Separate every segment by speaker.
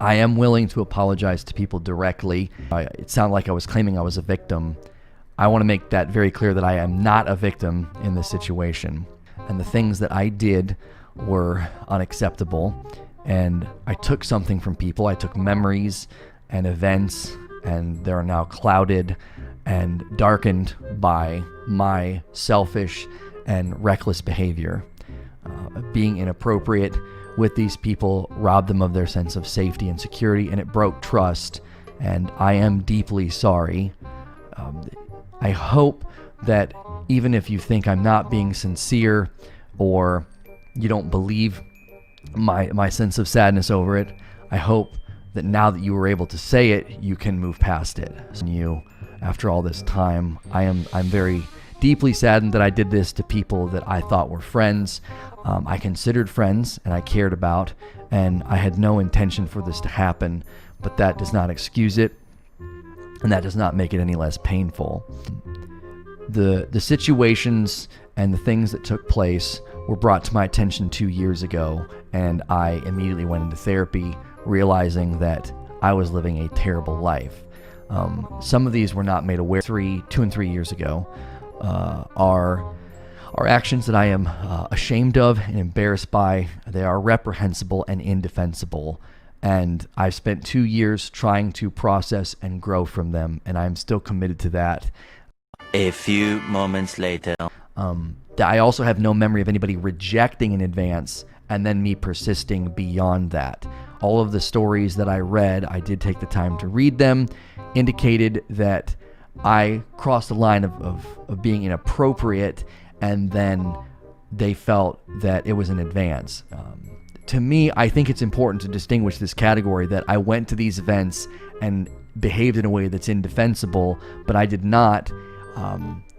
Speaker 1: I am willing to apologize to people directly. It sounded like I was claiming I was a victim. I want to make that very clear that I am not a victim in this situation. And the things that I did were unacceptable. And I took something from people. I took memories and events, and they're now clouded and darkened by my selfish and reckless behavior. Being inappropriate with these people robbed them of their sense of safety and security, and it broke trust, and I am deeply sorry. I hope that even if you think I'm not being sincere or you don't believe my sense of sadness over it, I hope that now that you were able to say it, you can move past it. After all this time, I'm very deeply saddened that I did this to people that I thought were friends. I considered friends and I cared about, and I had no intention for this to happen, but that does not excuse it, and that does not make it any less painful. The situations and the things that took place were brought to my attention 2 years ago, and I immediately went into therapy, realizing that I was living a terrible life. Some of these were not made aware 2 and 3 years ago. Are actions that I am ashamed of and embarrassed by. They are reprehensible and indefensible, and I've spent 2 years trying to process and grow from them, and I'm still committed to that.
Speaker 2: A few moments later.
Speaker 1: I also have no memory of anybody rejecting in advance and then me persisting beyond that. All of the stories that I read, I did take the time to read them, indicated that I crossed the line of being inappropriate, and then they felt that it was in advance. To me, I think it's important to distinguish this category that I went to these events and behaved in a way that's indefensible, but I did not,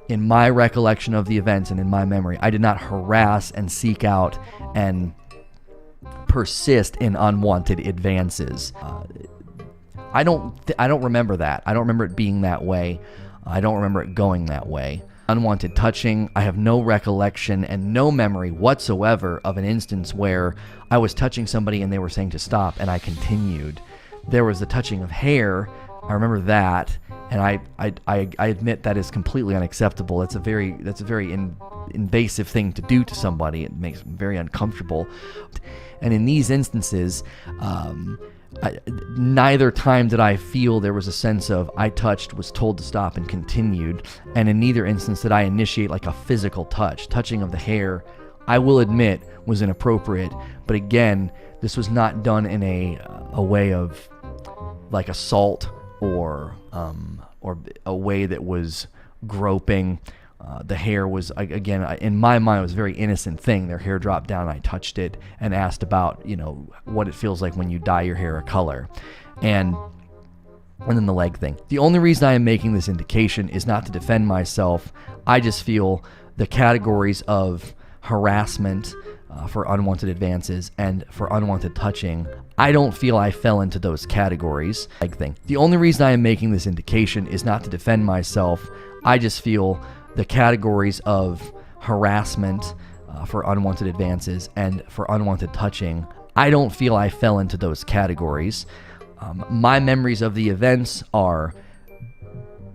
Speaker 1: in my recollection of the events and in my memory, I did not harass and seek out and persist in unwanted advances. I don't remember that. I don't remember it being that way. I don't remember it going that way. Unwanted touching, I have no recollection and no memory whatsoever of an instance where I was touching somebody and they were saying to stop and I continued. There was the touching of hair. I remember that, and I admit that is completely unacceptable. That's a very invasive thing to do to somebody. It makes them very uncomfortable. And in these instances, neither time did I feel there was a sense of I touched, was told to stop, and continued. And in neither instance did I initiate like a physical touch. Touching of the hair, I will admit, was inappropriate. But again, this was not done in a way of like assault or a way that was groping. The hair was, again, in my mind, it was a very innocent thing. Their hair dropped down, I touched it and asked about, what it feels like when you dye your hair a color. And then the leg thing. The only reason I am making this indication is not to defend myself. I just feel the categories of harassment for unwanted advances and for unwanted touching, I don't feel I fell into those categories. Leg thing. The only reason I am making this indication is not to defend myself. I just feel the categories of harassment for unwanted advances and for unwanted touching, I don't feel I fell into those categories. My memories of the events are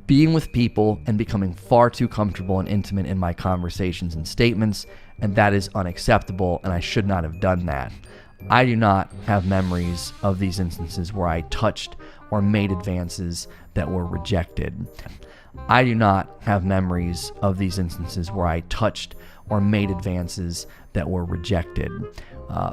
Speaker 1: being with people and becoming far too comfortable and intimate in my conversations and statements, and that is unacceptable, and I should not have done that. I do not have memories of these instances where I touched or made advances that were rejected. I do not have memories of these instances where I touched or made advances that were rejected.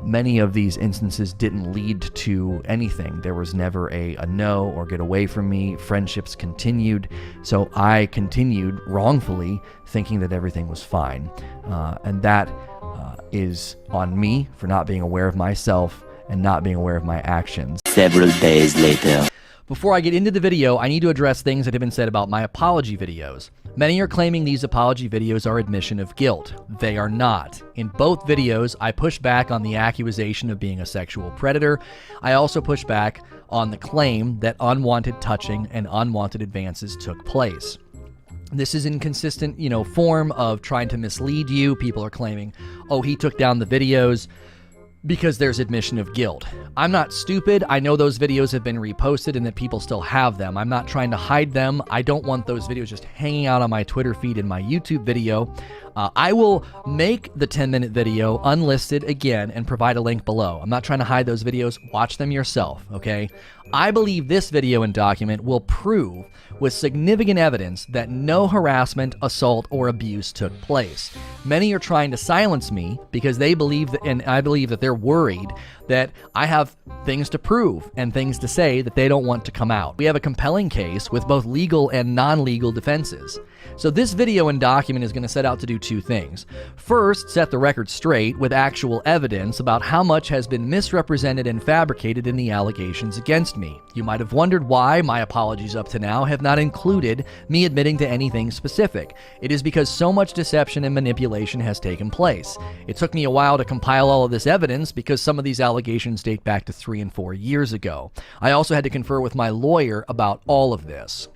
Speaker 1: Many of these instances didn't lead to anything. There was never a no or get away from me. Friendships continued. So I continued wrongfully thinking that everything was fine. And that is on me for not being aware of myself and not being aware of my actions.
Speaker 2: Several days later.
Speaker 1: Before I get into the video, I need to address things that have been said about my apology videos. Many are claiming these apology videos are admission of guilt. They are not. In both videos, I push back on the accusation of being a sexual predator. I also push back on the claim that unwanted touching and unwanted advances took place. This is in consistent, form of trying to mislead you. People are claiming, oh, he took down the videos. Because there's admission of guilt. I'm not stupid. I know those videos have been reposted and that people still have them. I'm not trying to hide them. I don't want those videos just hanging out on my Twitter feed and my YouTube video. I will make the 10-minute video unlisted again and provide a link below. I'm not trying to hide those videos. Watch them yourself, okay? I believe this video and document will prove with significant evidence that no harassment, assault, or abuse took place. Many are trying to silence me because they believe that, and I believe that they're worried that I have things to prove and things to say that they don't want to come out. We have a compelling case with both legal and non-legal defenses. So this video and document is going to set out to do two things. First, set the record straight with actual evidence about how much has been misrepresented and fabricated in the allegations against me. You might have wondered why my apologies up to now have not included me admitting to anything specific. It is because so much deception and manipulation has taken place. It took me a while to compile all of this evidence because some of these allegations date back to 3 and 4 years ago. I also had to confer with my lawyer about all of this.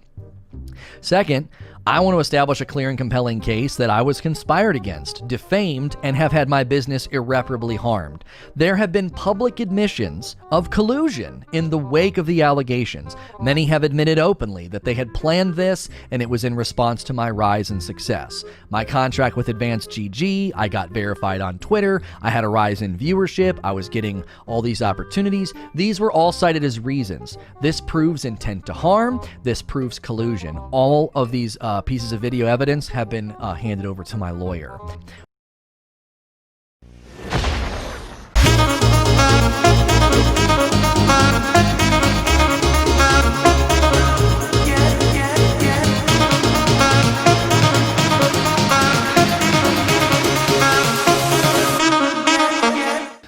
Speaker 1: Second, I want to establish a clear and compelling case that I was conspired against, defamed, and have had my business irreparably harmed. There have been public admissions of collusion in the wake of the allegations. Many have admitted openly that they had planned this, and it was in response to my rise in success. My contract with Advanced GG, I got verified on Twitter, I had a rise in viewership, I was getting all these opportunities. These were all cited as reasons. This proves intent to harm, this proves collusion. All of these pieces of video evidence have been handed over to my lawyer.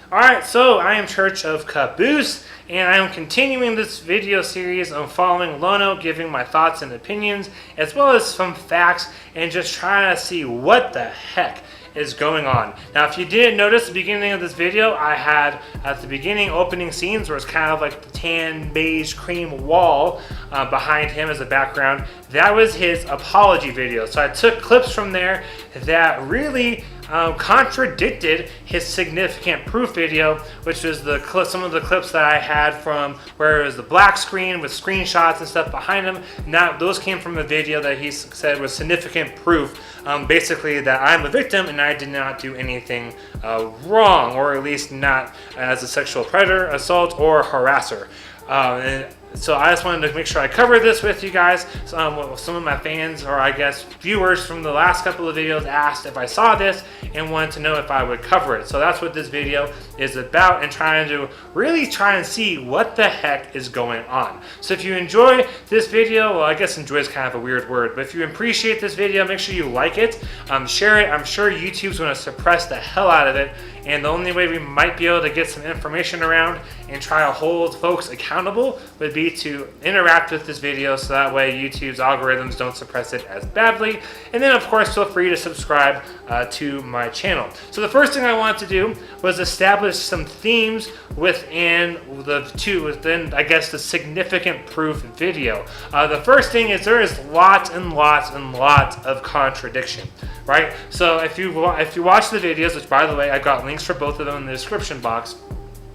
Speaker 3: Alright, so I am Church of Caboose, and I am continuing this video series on following Lono, giving my thoughts and opinions, as well as some facts, and just trying to see what the heck is going on. Now, if you didn't notice at the beginning of this video, I had at the beginning opening scenes where it's kind of like the tan beige cream wall behind him as a background. That was his apology video. So I took clips from there that really contradicted his significant proof video, which was some of the clips that I had from where it was the black screen with screenshots and stuff behind him. Now, those came from a video that he said was significant proof, basically that I'm a victim and I did not do anything wrong, or at least not as a sexual predator, assault, or harasser. So I just wanted to make sure I covered this with you guys. Some of my fans, or I guess viewers from the last couple of videos, asked if I saw this and wanted to know if I would cover it. So that's what this video is about, and trying to really try and see what the heck is going on. So if you enjoy this video, well, I guess enjoy is kind of a weird word, but if you appreciate this video, make sure you like it, share it. I'm sure YouTube's going to suppress the hell out of it, and the only way we might be able to get some information around and try to hold folks accountable would be to interact with this video, so that way YouTube's algorithms don't suppress it as badly. And then of course, feel free to subscribe to my channel. So the first thing I wanted to do was establish some themes within I guess the significant proof video. The first thing is there is lots and lots and lots of contradiction, right? So if you watch the videos, which by the way, I've got links for both of them in the description box.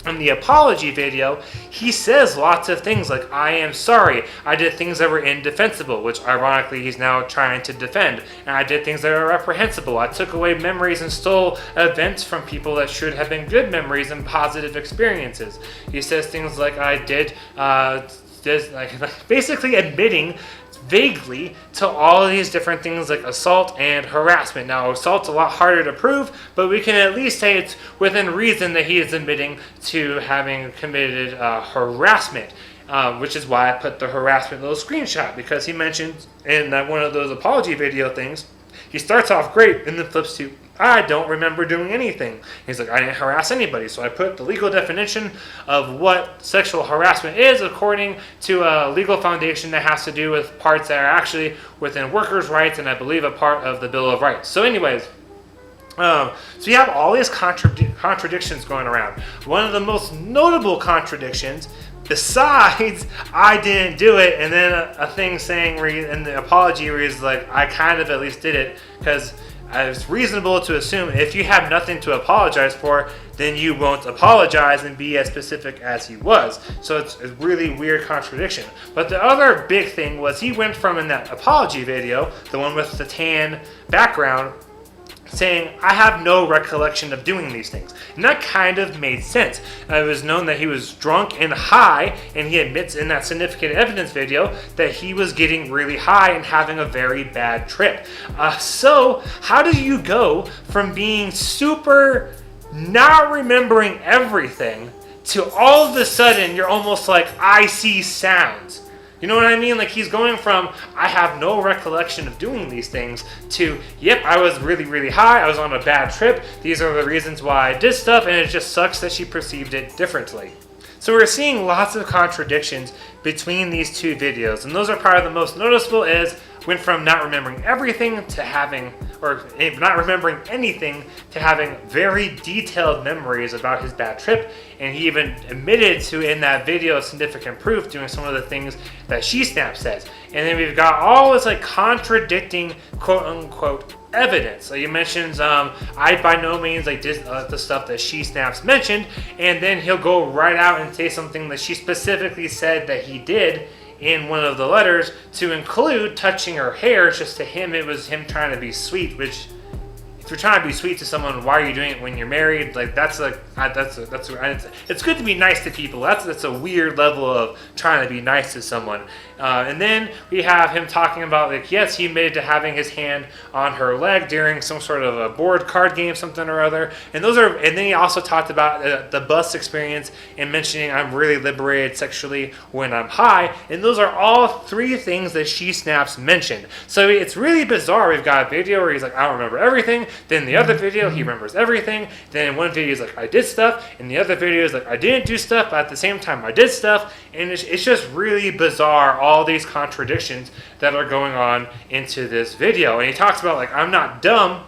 Speaker 3: In the apology video, he says lots of things like, I am sorry, I did things that were indefensible, which ironically he's now trying to defend, and I did things that are reprehensible. I took away memories and stole events from people that should have been good memories and positive experiences. He says things like, I did, basically admitting vaguely to all of these different things like assault and harassment. Now, assault's a lot harder to prove, but we can at least say it's within reason that he is admitting to having committed harassment, which is why I put the harassment little screenshot, because he mentioned in one of those apology video things, he starts off great and then flips to, I don't remember doing anything. He's like, I didn't harass anybody. So I put the legal definition of what sexual harassment is according to a legal foundation that has to do with parts that are actually within workers' rights, and I believe a part of the Bill of Rights. So anyways, so you have all these contradictions going around. One of the most notable contradictions, besides I didn't do it, and then a thing saying in the apology reads like, I kind of at least did it, because it's reasonable to assume if you have nothing to apologize for, then you won't apologize and be as specific as he was. So it's a really weird contradiction. But the other big thing was he went from, in that apology video, the one with the tan background, saying, I have no recollection of doing these things. And that kind of made sense. It was known that he was drunk and high, and he admits in that significant evidence video that he was getting really high and having a very bad trip. So how do you go from being super not remembering everything to all of a sudden you're almost like, I see sounds? You know what I mean? Like, he's going from, I have no recollection of doing these things, to, yep, I was really, really high, I was on a bad trip, these are the reasons why I did stuff, and it just sucks that she perceived it differently. So we're seeing lots of contradictions between these two videos, and those are probably the most noticeable. Is went from not remembering everything to having, or not remembering anything, to having very detailed memories about his bad trip. And he even admitted to, in that video, significant proof, doing some of the things that SheSnap says. And then we've got all this like contradicting, quote unquote, evidence. Like, he mentions, I by no means like did the stuff that SheSnaps mentioned, and then he'll go right out and say something that she specifically said that he did in one of the letters, to include touching her hair. Just to him, it was him trying to be sweet, which, if you're trying to be sweet to someone, why are you doing it when you're married? Like, it's good to be nice to people. That's a weird level of trying to be nice to someone. And then we have him talking about, like, yes, he admitted to having his hand on her leg during some sort of a board card game, something or other. And then he also talked about the bus experience and mentioning, I'm really liberated sexually when I'm high. And those are all three things that SheSnaps mentioned. So it's really bizarre. We've got a video where he's like, I don't remember everything. Then the other video, he remembers everything. Then in one video, he's like, I did stuff. In the other video, he's like, I didn't do stuff, but at the same time, I did stuff. And it's just really bizarre, all these contradictions that are going on into this video. And he talks about, like, I'm not dumb.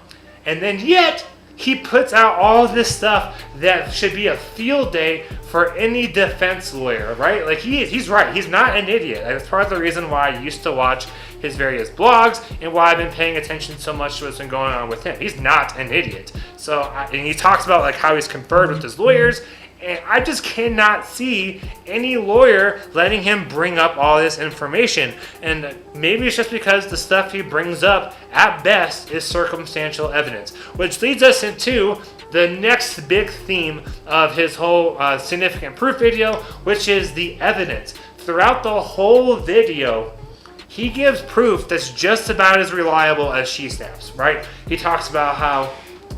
Speaker 3: And then yet, he puts out all this stuff that should be a field day for any defense lawyer, right? Like, he's right. He's not an idiot. That's part of the reason why I used to watch his various blogs and why I've been paying attention so much to what's been going on with him. He's not an idiot. And he talks about, like, how he's conferred with his lawyers. And I just cannot see any lawyer letting him bring up all this information. And maybe it's just because the stuff he brings up, at best, is circumstantial evidence. Which leads us into the next big theme of his whole significant proof video, which is the evidence. Throughout the whole video, he gives proof that's just about as reliable as SheSnaps, right? He talks about how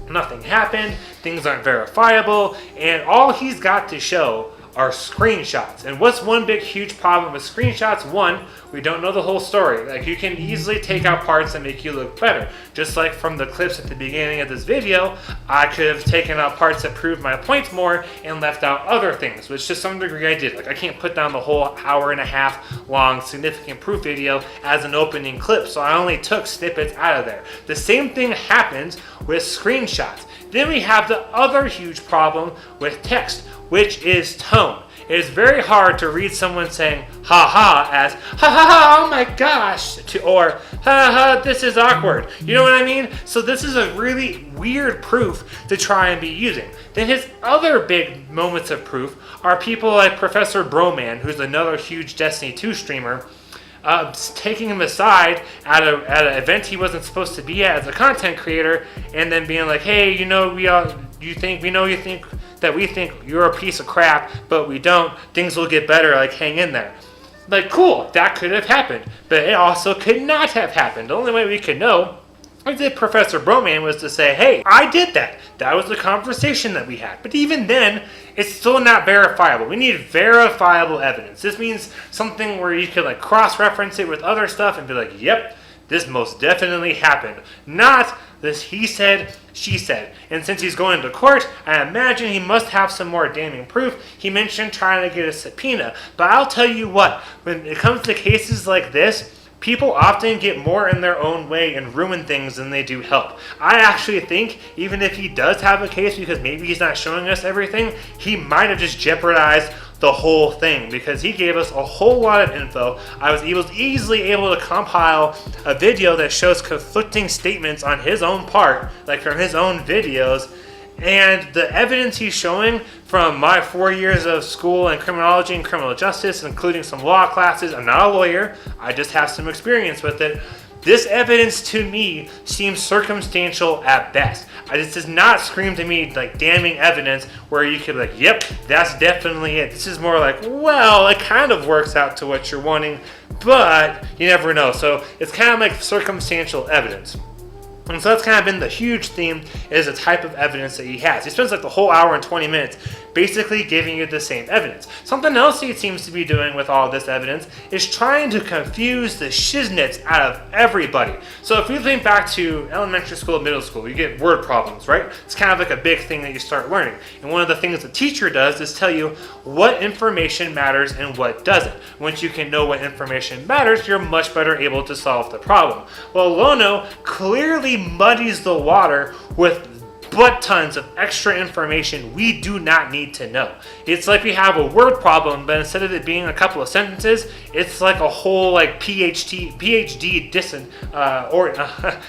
Speaker 3: nothing happened, things aren't verifiable, and all he's got to show are screenshots. And what's one big huge problem with screenshots? One, we don't know the whole story. Like, you can easily take out parts that make you look better. Just like from the clips at the beginning of this video, I could have taken out parts that proved my point more and left out other things, which to some degree I did. Like, I can't put down the whole hour-and-a-half long significant proof video as an opening clip, so I only took snippets out of there. The same thing happens with screenshots. Then we have the other huge problem with text, which is tone. It is very hard to read someone saying ha ha as ha ha ha, oh my gosh, or ha ha, this is awkward. You know what I mean? So this is a really weird proof to try and be using. Then his other big moments of proof are people like Professor Broman, who's another huge Destiny 2 streamer, taking him aside at an event he wasn't supposed to be at as a content creator, and then being like, hey, you think that we think you're a piece of crap, but we don't. Things will get better, like, hang in there. Like, cool, that could have happened, but it also could not have happened. The only way we could know is if Professor Broman was to say, hey, I did that. That was the conversation that we had. But even then, it's still not verifiable. We need verifiable evidence. This means something where you could, like, cross-reference it with other stuff and be like, yep, this most definitely happened. Not this he said, she said. And since he's going to court, I imagine he must have some more damning proof. He mentioned trying to get a subpoena. But I'll tell you what, when it comes to cases like this, people often get more in their own way and ruin things than they do help. I actually think even if he does have a case, because maybe he's not showing us everything, he might have just jeopardized the whole thing, because he gave us a whole lot of info. He was easily able to compile a video that shows conflicting statements on his own part, like from his own videos, And the evidence he's showing from my 4 years of school in criminology and criminal justice, including some law classes, I'm not a lawyer, I just have some experience with it. This evidence to me seems circumstantial at best. This does not scream to me like damning evidence where you could be like, yep, that's definitely it. This is more like, well, it kind of works out to what you're wanting, but you never know. So it's kind of like circumstantial evidence. And so that's kind of been the huge theme, is the type of evidence that he has. He spends like the whole hour and 20 minutes basically giving you the same evidence. Something else he seems to be doing with all this evidence is trying to confuse the shiznits out of everybody. So if you think back to elementary school, middle school, you get word problems, right? It's kind of like a big thing that you start learning. And one of the things the teacher does is tell you what information matters and what doesn't. Once you can know what information matters, you're much better able to solve the problem. Well, Lono clearly muddies the water with butt tons of extra information we do not need to know. It's like we have a word problem, but instead of it being a couple of sentences, it's like a whole like PhD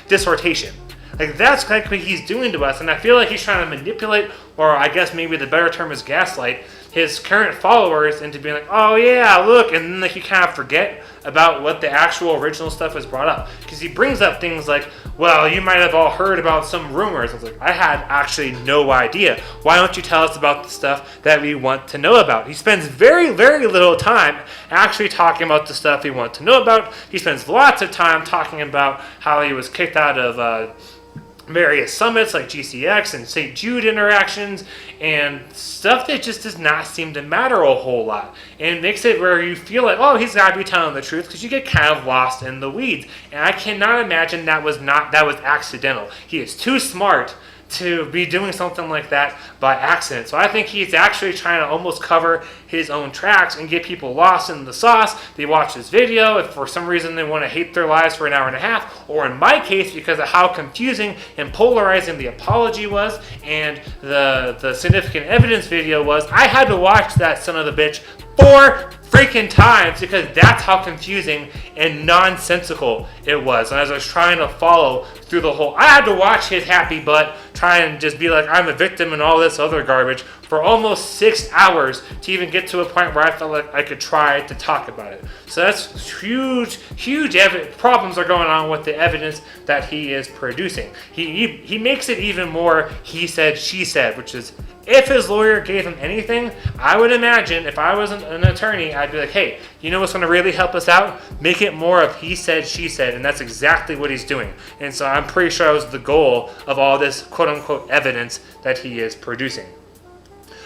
Speaker 3: dissertation. Like that's like what he's doing to us, and I feel like he's trying to manipulate, or I guess maybe the better term is gaslight, his current followers into being like, oh yeah, look, and then like you kind of forget about what the actual original stuff was brought up. Because he brings up things like, well, you might have all heard about some rumors. I was like, I had actually no idea. Why don't you tell us about the stuff that we want to know about? He spends very, very little time actually talking about the stuff we want to know about. He spends lots of time talking about how he was kicked out of various summits like GCX and St. Jude interactions and stuff that just does not seem to matter a whole lot. And it makes it where you feel like, oh, he's got to be telling the truth, because you get kind of lost in the weeds. And I cannot imagine that was accidental. He is too smart to be doing something like that by accident. So I think he's actually trying to almost cover his own tracks and get people lost in the sauce. They watch this video if for some reason they want to hate their lives for an hour and a half, or in my case, because of how confusing and polarizing the apology was and the significant evidence video was, I had to watch that son of the bitch 4 freaking times because that's how confusing and nonsensical it was. And as I was trying to follow through the whole, I had to watch his happy butt try and just be like, I'm a victim and all this other garbage for almost 6 hours to even get to a point where I felt like I could try to talk about it. So that's huge problems are going on with the evidence that he is producing. He makes it even more he said, she said, which is, if his lawyer gave him anything, I would imagine if I was an attorney, I'd be like, hey, you know what's going to really help us out? Make it more of he said, she said, and that's exactly what he's doing. And so I'm pretty sure that was the goal of all this quote-unquote evidence that he is producing.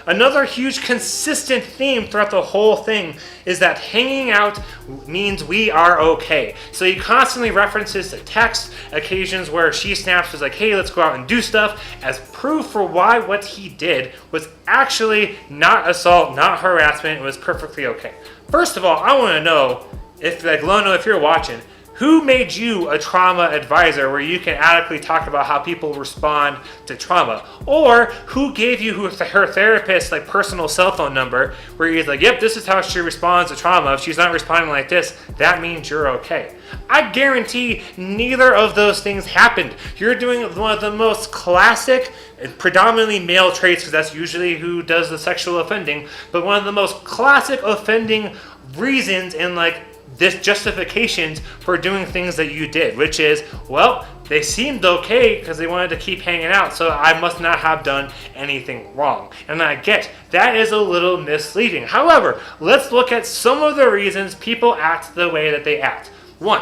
Speaker 3: Another huge consistent theme throughout the whole thing is that hanging out means we are okay. So he constantly references the text, occasions where she snaps was like, hey, let's go out and do stuff, as proof for why what he did was actually not assault, not harassment, it was perfectly okay. First of all, I want to know, if like Lono, if you're watching, who made you a trauma advisor where you can adequately talk about how people respond to trauma? Or who gave you her therapist's like personal cell phone number where he's like, yep, this is how she responds to trauma. If she's not responding like this, that means you're okay. I guarantee neither of those things happened. You're doing one of the most classic, predominantly male traits, because that's usually who does the sexual offending, but one of the most classic offending reasons and like this justifications for doing things that you did, which is, well, they seemed okay because they wanted to keep hanging out, so I must not have done anything wrong. And I get that is a little misleading. However, let's look at some of the reasons people act the way that they act. 1,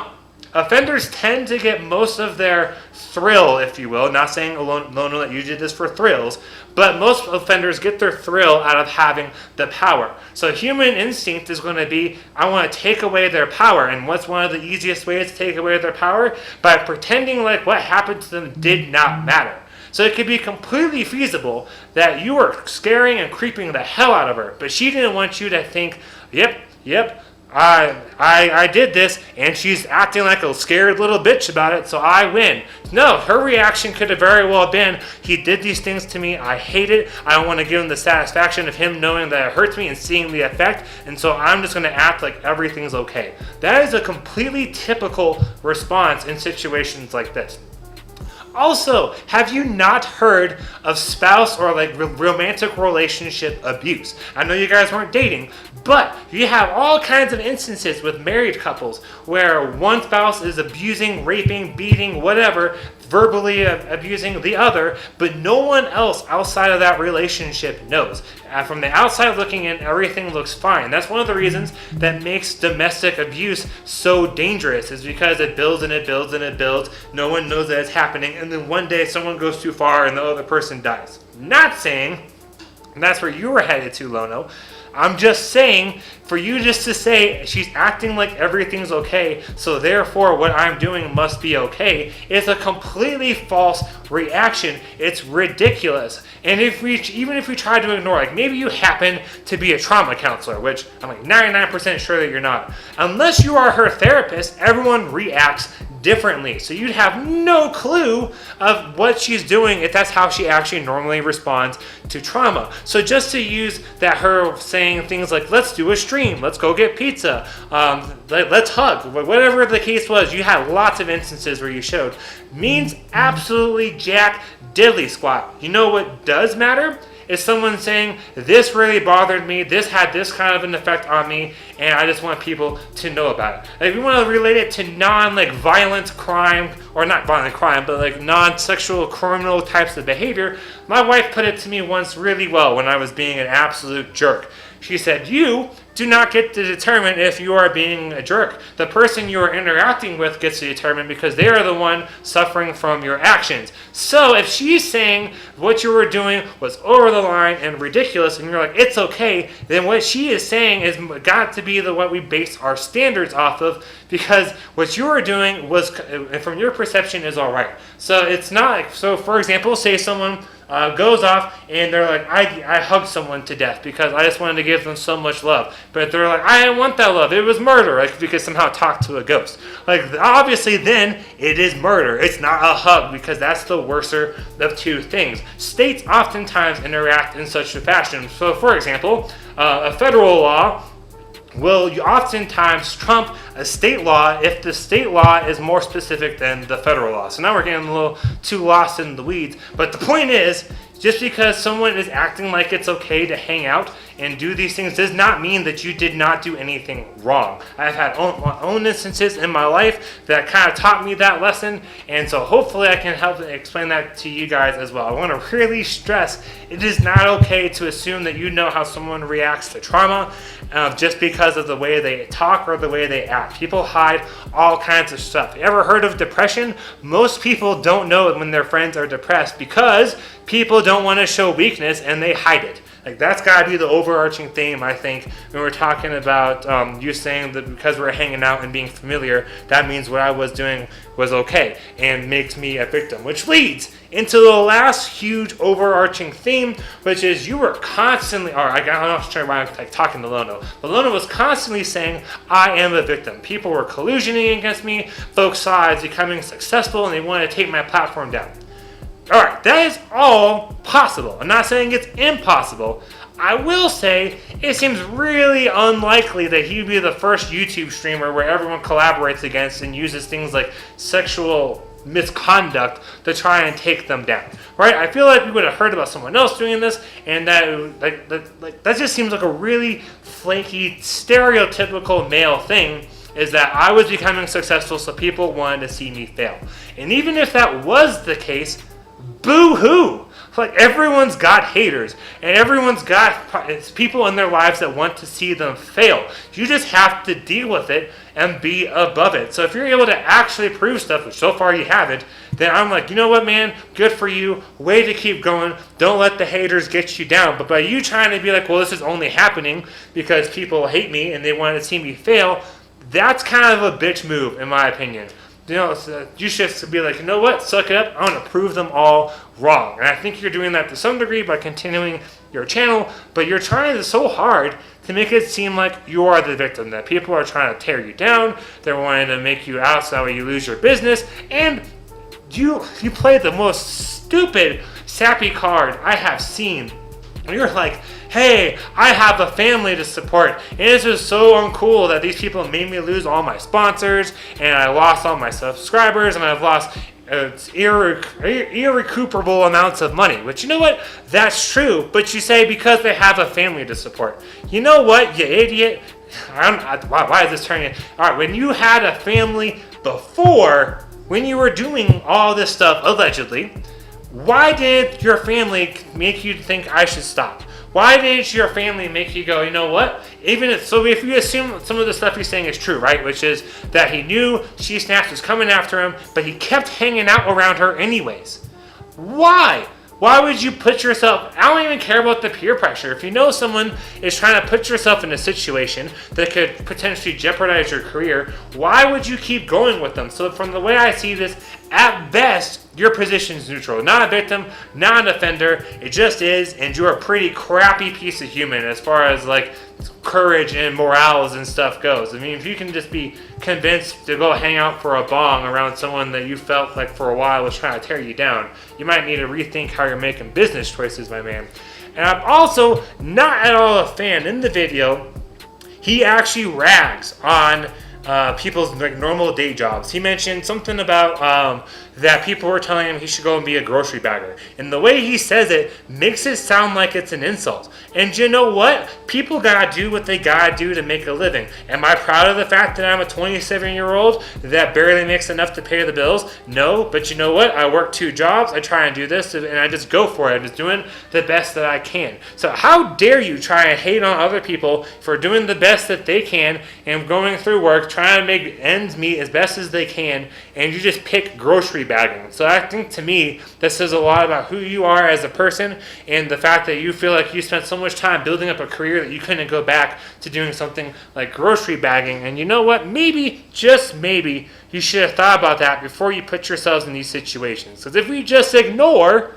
Speaker 3: offenders tend to get most of their thrill, if you will, not saying Lono that you did this for thrills, but most offenders get their thrill out of having the power. So human instinct is going to be, I want to take away their power. And what's one of the easiest ways to take away their power? By pretending like what happened to them did not matter. So it could be completely feasible that you were scaring and creeping the hell out of her, but she didn't want you to think, yep, I did this, and she's acting like a scared little bitch about it, so I win. No, her reaction could have very well been, he did these things to me, I hate it, I don't want to give him the satisfaction of him knowing that it hurts me and seeing the effect, and so I'm just going to act like everything's okay. That is a completely typical response in situations like this. Also, have you not heard of spouse or like romantic relationship abuse? I know you guys weren't dating, but you have all kinds of instances with married couples where one spouse is abusing, raping, beating, whatever, verbally abusing the other, but no one else outside of that relationship knows. From the outside looking in, everything looks fine. That's one of the reasons that makes domestic abuse so dangerous, is because it builds and it builds and it builds. No one knows that it's happening, and then one day someone goes too far and the other person dies. Not saying that's where you were headed to, Lono. I'm just saying, for you just to say she's acting like everything's okay, so therefore what I'm doing must be okay, is a completely false reaction. It's ridiculous. And even if we try to ignore, like maybe you happen to be a trauma counselor, which I'm like 99% sure that you're not. Unless you are her therapist, everyone reacts differently. So you'd have no clue of what she's doing if that's how she actually normally responds to trauma. So just to use that, her saying things like, let's do a stream, let's go get pizza, let's hug, whatever the case was, you had lots of instances where you showed, means absolutely jack diddly squat. You know what does matter? Is someone saying, this really bothered me, this had this kind of an effect on me, and I just want people to know about it. Like, if you want to relate it to violent crime, or not violent crime, but like non-sexual criminal types of behavior, my wife put it to me once really well when I was being an absolute jerk. She said, you do not get to determine if you are being a jerk. The person you are interacting with gets to determine, because they are the one suffering from your actions. So if she's saying what you were doing was over the line and ridiculous, and you're like, it's okay, then what she is saying is got to be what we base our standards off of, because what you were doing was, from your perception, is all right. So it's not, so for example, say someone goes off and they're like, I hugged someone to death because I just wanted to give them so much love. But they're like, I didn't want that love. It was murder. Like, because somehow talked to a ghost. Like, obviously then it is murder. It's not a hug, because that's the worser of two things. States oftentimes interact in such a fashion. So for example, a federal law will oftentimes trump a state law if the state law is more specific than the federal law. So now we're getting a little too lost in the weeds. But the point is, just because someone is acting like it's okay to hang out and do these things does not mean that you did not do anything wrong. I've had my own instances in my life that kind of taught me that lesson, and so hopefully I can help explain that to you guys as well. I want to really stress, it is not okay to assume that you know how someone reacts to trauma just because of the way they talk or the way they act. People hide all kinds of stuff. You ever heard of depression? Most people don't know when their friends are depressed because people don't want to show weakness and they hide it. Like, that's got to be the overarching theme, I think, when we're talking about you saying that because we're hanging out and being familiar, that means what I was doing was okay and makes me a victim. Which leads into the last huge overarching theme, which is you were constantly, I'm not sure why I'm like talking to Lono, but Lono was constantly saying, I am a victim. People were collusioning against me, folks saw I was becoming successful, and they wanted to take my platform down. All right, that is all possible. I'm not saying it's impossible. I will say it seems really unlikely that he'd be the first YouTube streamer where everyone collaborates against and uses things like sexual misconduct to try and take them down, right? I feel like we would have heard about someone else doing this, and that just seems like a really flaky, stereotypical male thing, is that I was becoming successful so people wanted to see me fail. And even if that was the case, boo-hoo! Like, everyone's got haters, and everyone's got people in their lives that want to see them fail. You just have to deal with it and be above it. So if you're able to actually prove stuff, which so far you haven't, then I'm like, you know what, man? Good for you. Way to keep going. Don't let the haters get you down. But by you trying to be like, well, this is only happening because people hate me and they want to see me fail, that's kind of a bitch move, in my opinion. You know, so you should be like, you know what, suck it up, I want to prove them all wrong. And I think you're doing that to some degree by continuing your channel, but you're trying so hard to make it seem like you are the victim, that people are trying to tear you down, they're wanting to make you out so that you lose your business, and you play the most stupid, sappy card I have seen. You're like, hey, I have a family to support, and this is so uncool that these people made me lose all my sponsors, and I lost all my subscribers, and I've lost it's irrecuperable amounts of money. Which, you know what? That's true. But you say because they have a family to support. You know what, you idiot? Why is this turning? All right, when you had a family before, when you were doing all this stuff allegedly, why did your family make you think I should stop? Why did your family make you go, you know what? If you assume some of the stuff he's saying is true, right? Which is that he knew She Snaps was coming after him, but he kept hanging out around her anyways. Why? Why would you put yourself... I don't even care about the peer pressure. If you know someone is trying to put yourself in a situation that could potentially jeopardize your career, why would you keep going with them? So from the way I see this, at best, your position's neutral. Not a victim, not an offender. It just is, and you're a pretty crappy piece of human as far as like courage and morals and stuff goes. I mean, if you can just be convinced to go hang out for a bong around someone that you felt like for a while was trying to tear you down, you might need to rethink how you're making business choices, my man. And I'm also not at all a fan. In the video, he actually rags on people's like normal day jobs. He mentioned something about that people were telling him he should go and be a grocery bagger. And the way he says it makes it sound like it's an insult. And you know what? People gotta do what they gotta do to make a living. Am I proud of the fact that I'm a 27-year-old that barely makes enough to pay the bills? No, but you know what? I work 2 jobs, I try and do this, and I just go for it. I'm just doing the best that I can. So how dare you try and hate on other people for doing the best that they can and going through work, trying to make ends meet as best as they can, and you just pick grocery bagging. So I think to me, this says a lot about who you are as a person and the fact that you feel like you spent so much time building up a career that you couldn't go back to doing something like grocery bagging. And you know what? Maybe, just maybe, you should have thought about that before you put yourselves in these situations. Because if we just ignore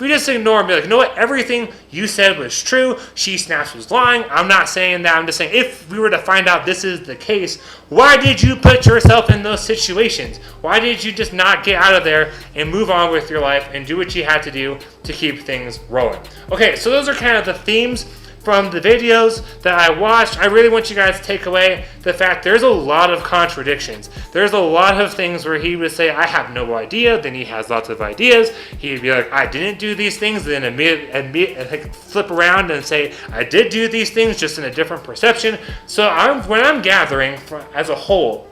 Speaker 3: and be like, you know what, everything you said was true, She Snaps was lying, I'm not saying that, I'm just saying if we were to find out this is the case, why did you put yourself in those situations? Why did you just not get out of there and move on with your life and do what you had to do to keep things rolling? Okay, so those are kind of the themes from the videos that I watched. I really want you guys to take away the fact there's a lot of contradictions. There's a lot of things where he would say, I have no idea, then he has lots of ideas. He'd be like, I didn't do these things, then admit, flip around and say, I did do these things, just in a different perception. So what I'm gathering as a whole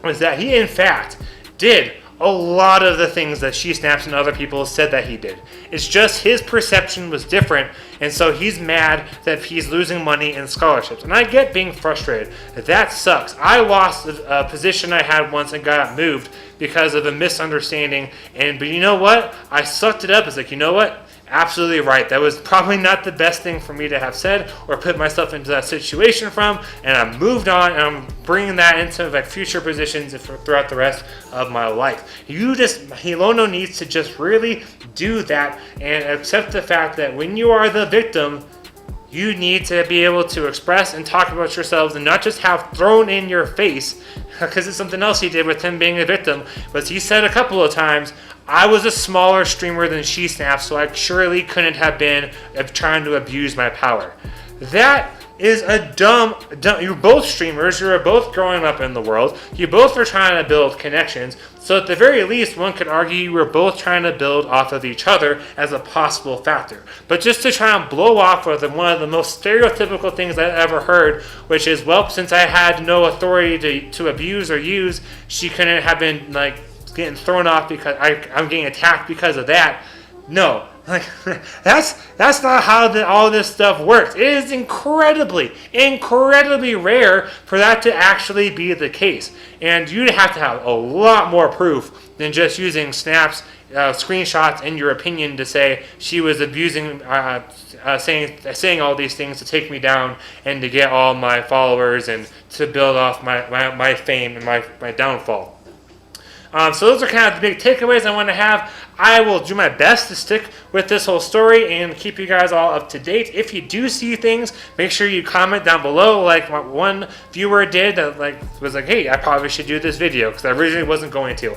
Speaker 3: is that he, in fact, did a lot of the things that She Snaps and other people said that he did. It's just his perception was different, and so he's mad that he's losing money in scholarships. And I get being frustrated. That sucks. I lost a position I had once and got moved because of a misunderstanding. But you know what? I sucked it up. It's like, you know what? Absolutely right. That was probably not the best thing for me to have said or put myself into that situation from, and I moved on, and I'm bringing that into like future positions throughout the rest of my life. Lono needs to just really do that and accept the fact that when you are the victim, you need to be able to express and talk about yourselves and not just have thrown in your face, because it's something else he did with him being a victim. But he said a couple of times, I was a smaller streamer than She Snaps, so I surely couldn't have been trying to abuse my power. That is a dumb. You're both streamers. You're both growing up in the world. You both are trying to build connections. So at the very least, one could argue you were both trying to build off of each other as a possible factor. But just to try and blow off with one of the most stereotypical things I've ever heard, which is, well, since I had no authority to abuse or use, she couldn't have been like getting thrown off because I'm getting attacked because of that. No, like that's not how all this stuff works. It is incredibly rare for that to actually be the case, and you'd have to have a lot more proof than just using Snaps screenshots in your opinion to say she was abusing, saying all these things to take me down and to get all my followers and to build off my fame and my downfall. So those are kind of the big takeaways I want to have. I will do my best to stick with this whole story and keep you guys all up to date. If you do see things, make sure you comment down below, like what one viewer did that was like, hey, I probably should do this video, because I originally wasn't going to.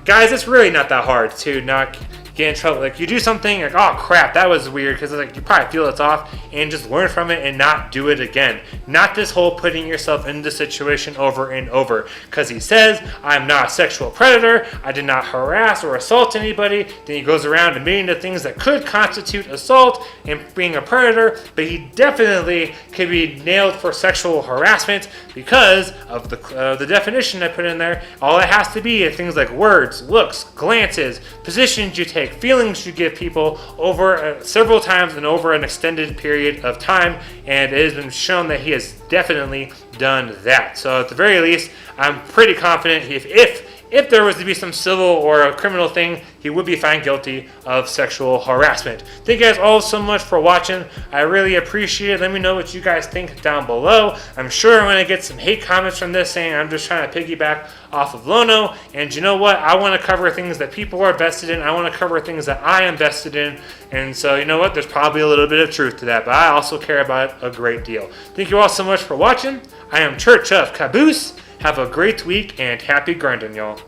Speaker 3: Guys, it's really not that hard to not get in trouble. Like you do something like, oh crap, that was weird, because like you probably feel it's off, and just learn from it and not do it again. Not this whole putting yourself in the situation over and over. Because he says, I'm not a sexual predator, I did not harass or assault anybody. Then he goes around admitting to things that could constitute assault and being a predator, but he definitely could be nailed for sexual harassment because of the definition I put in there. All it has to be is things like words, looks, glances, positions you take, feelings you give people over several times and over an extended period of time, and it has been shown that he has definitely done that. So at the very least, I'm pretty confident if there was to be some civil or a criminal thing, he would be found guilty of sexual harassment. Thank you guys all so much for watching. I really appreciate it. Let me know what you guys think down below. I'm sure I'm going to get some hate comments from this saying I'm just trying to piggyback off of Lono. And you know what? I want to cover things that people are vested in. I want to cover things that I am vested in. And so, you know what? There's probably a little bit of truth to that. But I also care about it a great deal. Thank you all so much for watching. I am Church of Caboose. Have a great week and happy grinding, y'all.